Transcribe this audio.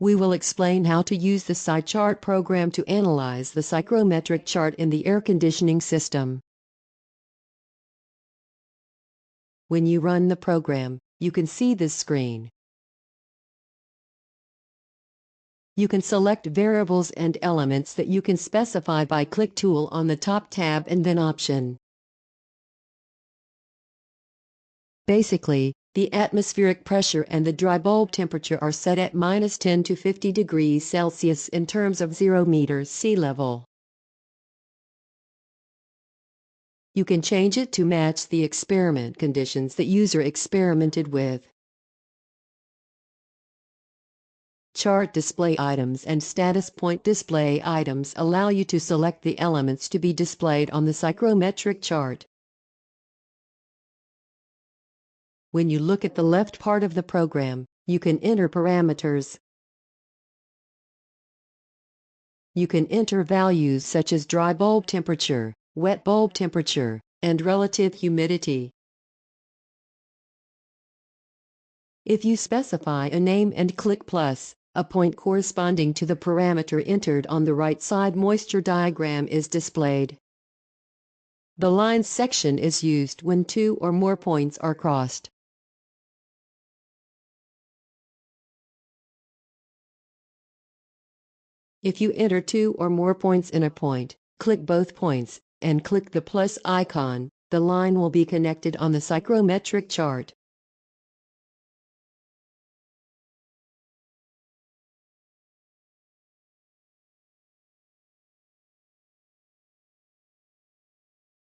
We will explain how to use the SAREK program to analyze the psychrometric chart in the air conditioning system. When you run the program, you can see this screen. You can select variables and elements that you can specify by click Tool on the top tab and then Option. Basically, the atmospheric pressure and the dry bulb temperature are set at -10 to 50 degrees Celsius in terms of 0 meters sea level. You can change it to match the experiment conditions that user experimented with. Chart display items and status point display items allow you to select the elements to be displayed on the psychrometric chart. When you look at the left part of the program, you can enter parameters. You can enter values such as dry bulb temperature, wet bulb temperature, and relative humidity. If you specify a name and click plus, a point corresponding to the parameter entered on the right side moisture diagram is displayed. The lines section is used when 2 or more points are crossed. If you enter 2 or more points in a point, click both points and click the plus icon. The line will be connected on the psychrometric chart.